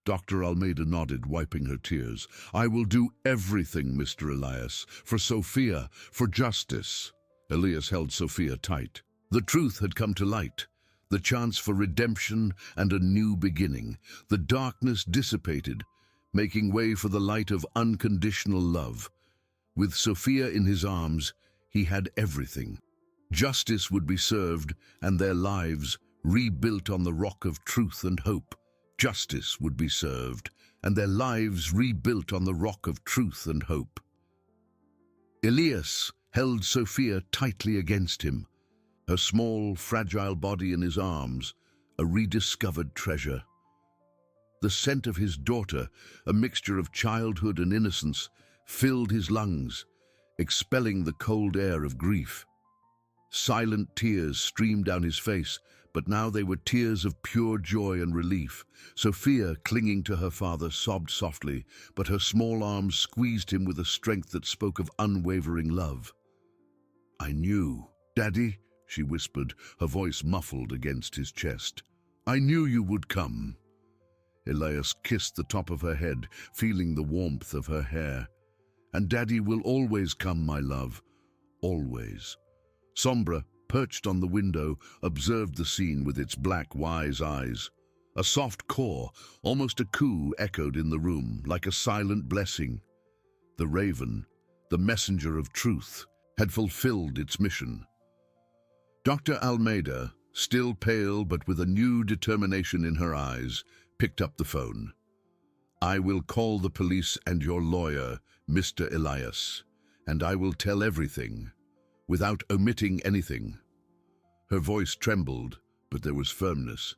Dr. Almeida nodded, wiping her tears. "I will do everything, Mr. Elias, for Sophia, for justice." Elias held Sophia tight. The truth had come to light. The chance for redemption and a new beginning. The darkness dissipated, making way for the light of unconditional love. With Sophia in his arms, he had everything. Justice would be served, and their lives rebuilt on the rock of truth and hope. Justice would be served, and their lives rebuilt on the rock of truth and hope. Elias held Sophia tightly against him, her small, fragile body in his arms, a rediscovered treasure. The scent of his daughter, a mixture of childhood and innocence, filled his lungs, expelling the cold air of grief. Silent tears streamed down his face, but now they were tears of pure joy and relief. Sophia, clinging to her father, sobbed softly, but her small arms squeezed him with a strength that spoke of unwavering love. "I knew, Daddy," she whispered, her voice muffled against his chest. "I knew you would come." Elias kissed the top of her head, feeling the warmth of her hair. "And Daddy will always come, my love, always." Sombra, perched on the window, observed the scene with its black, wise eyes. A soft caw, almost a coo, echoed in the room, like a silent blessing. The raven, the messenger of truth, had fulfilled its mission. Dr. Almeida, still pale but with a new determination in her eyes, picked up the phone. "I will call the police and your lawyer, Mr. Elias, and I will tell everything, without omitting anything." Her voice trembled, but there was firmness.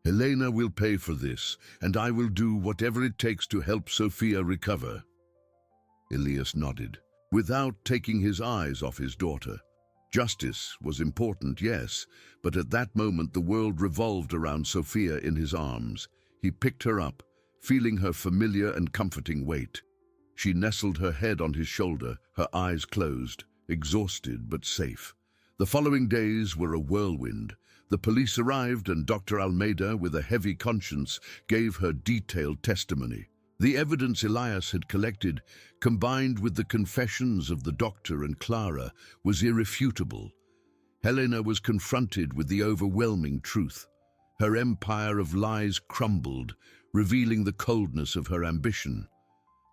"Helena will pay for this, and I will do whatever it takes to help Sophia recover." Elias nodded, without taking his eyes off his daughter. Justice was important, yes, but at that moment the world revolved around Sophia in his arms. He picked her up, feeling her familiar and comforting weight. She nestled her head on his shoulder, her eyes closed, exhausted but safe. The following days were a whirlwind. The police arrived and Dr. Almeida, with a heavy conscience, gave her detailed testimony. The evidence Elias had collected, combined with the confessions of the doctor and Clara, was irrefutable. Helena was confronted with the overwhelming truth. Her empire of lies crumbled, revealing the coldness of her ambition.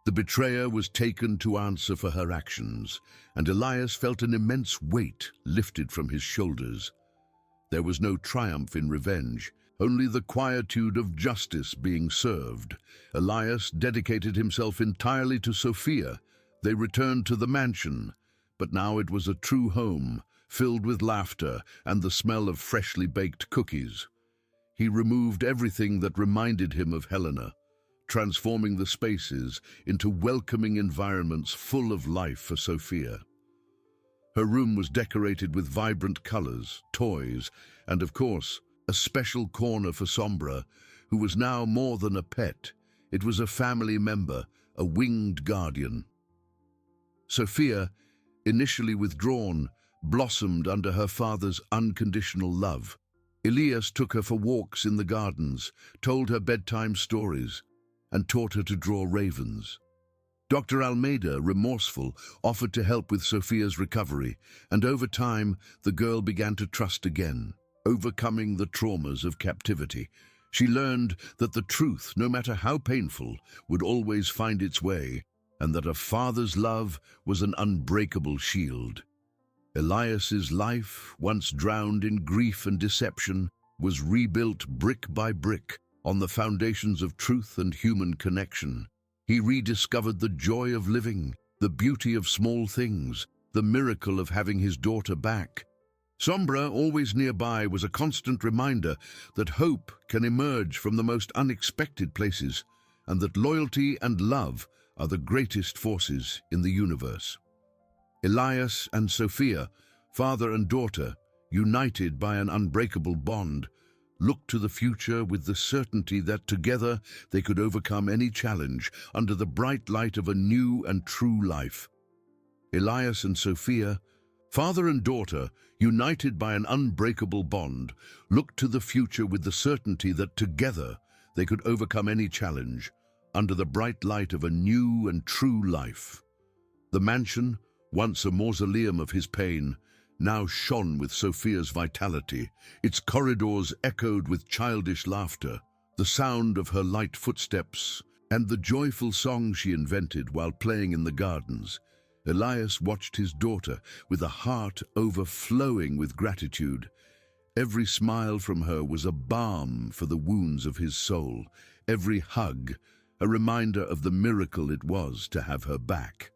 The betrayer was taken to answer for her actions, and Elias felt an immense weight lifted from his shoulders. There was no triumph in revenge, only the quietude of justice being served. Elias dedicated himself entirely to Sophia. They returned to the mansion, but now it was a true home, filled with laughter and the smell of freshly baked cookies. He removed everything that reminded him of Helena, transforming the spaces into welcoming environments full of life for Sophia. Her room was decorated with vibrant colors, toys, and of course, a special corner for Sombra, who was now more than a pet. It was a family member, a winged guardian. Sophia, initially withdrawn, blossomed under her father's unconditional love. Elias took her for walks in the gardens, told her bedtime stories, and taught her to draw ravens. Dr. Almeida, remorseful, offered to help with Sophia's recovery, and over time, the girl began to trust again, overcoming the traumas of captivity. She learned that the truth, no matter how painful, would always find its way, and that a father's love was an unbreakable shield. Elias's life, once drowned in grief and deception, was rebuilt brick by brick on the foundations of truth and human connection. He rediscovered the joy of living, the beauty of small things, the miracle of having his daughter back. Sombra, always nearby, was a constant reminder that hope can emerge from the most unexpected places, and that loyalty and love are the greatest forces in the universe. Elias and Sophia, father and daughter, united by an unbreakable bond, looked to the future with the certainty that together they could overcome any challenge under the bright light of a new and true life. Elias and Sophia, father and daughter, united by an unbreakable bond, looked to the future with the certainty that together they could overcome any challenge under the bright light of a new and true life. The mansion, once a mausoleum of his pain, now shone with Sophia's vitality. Its corridors echoed with childish laughter, the sound of her light footsteps, and the joyful song she invented while playing in the gardens. Elias watched his daughter with a heart overflowing with gratitude. Every smile from her was a balm for the wounds of his soul, every hug a reminder of the miracle it was to have her back.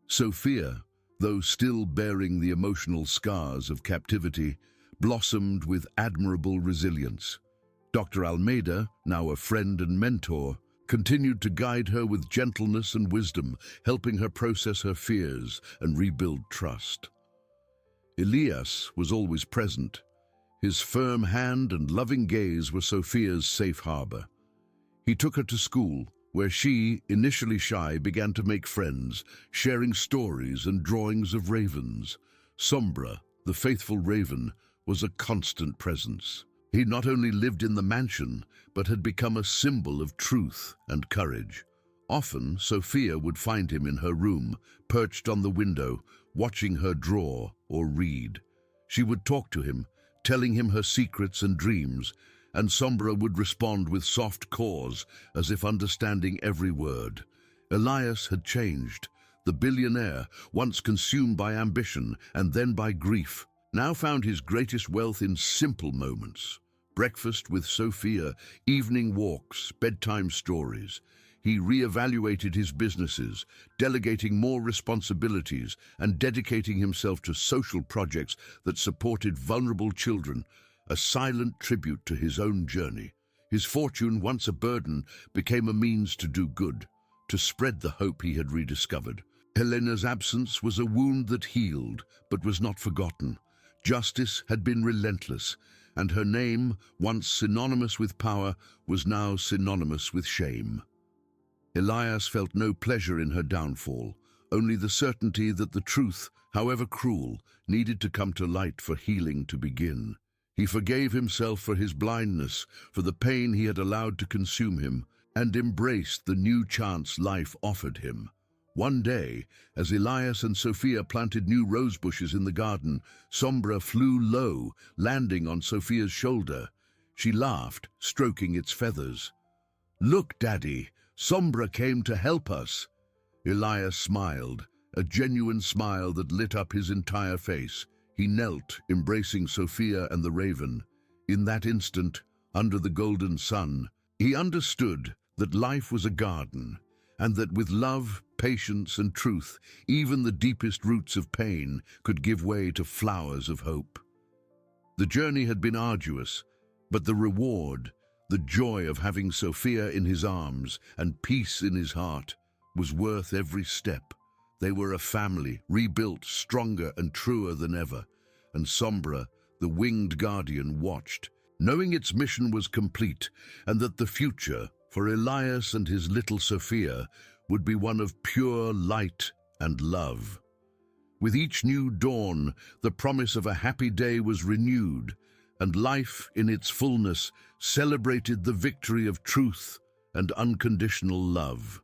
Sophia, though still bearing the emotional scars of captivity, blossomed with admirable resilience. Dr. Almeida, now a friend and mentor, continued to guide her with gentleness and wisdom, helping her process her fears and rebuild trust. Elias was always present. His firm hand and loving gaze were Sophia's safe harbor. He took her to school, where she, initially shy, began to make friends, sharing stories and drawings of ravens. Sombra, the faithful raven, was a constant presence. He not only lived in the mansion, but had become a symbol of truth and courage. Often, Sophia would find him in her room, perched on the window, watching her draw or read. She would talk to him, telling him her secrets and dreams, and Sombra would respond with soft caws, as if understanding every word. Elias had changed. The billionaire, once consumed by ambition and then by grief, now found his greatest wealth in simple moments. Breakfast with Sophia, evening walks, bedtime stories. He re-evaluated his businesses, delegating more responsibilities and dedicating himself to social projects that supported vulnerable children, a silent tribute to his own journey. His fortune, once a burden, became a means to do good, to spread the hope he had rediscovered. Helena's absence was a wound that healed, but was not forgotten. Justice had been relentless, and her name, once synonymous with power, was now synonymous with shame. Elias felt no pleasure in her downfall, only the certainty that the truth, however cruel, needed to come to light for healing to begin. He forgave himself for his blindness, for the pain he had allowed to consume him, and embraced the new chance life offered him. One day, as Elias and Sophia planted new rose bushes in the garden, Sombra flew low, landing on Sophia's shoulder. She laughed, stroking its feathers. "Look, Daddy, Sombra came to help us." Elias smiled, a genuine smile that lit up his entire face. He knelt, embracing Sophia and the raven. In that instant, under the golden sun, he understood that life was a garden, and that with love, patience, and truth, even the deepest roots of pain could give way to flowers of hope. The journey had been arduous, but the reward, the joy of having Sophia in his arms and peace in his heart, was worth every step. They were a family, rebuilt, stronger and truer than ever, and Sombra, the winged guardian, watched, knowing its mission was complete and that the future, for Elias and his little Sophia, would be one of pure light and love. With each new dawn, the promise of a happy day was renewed, and life in its fullness celebrated the victory of truth and unconditional love.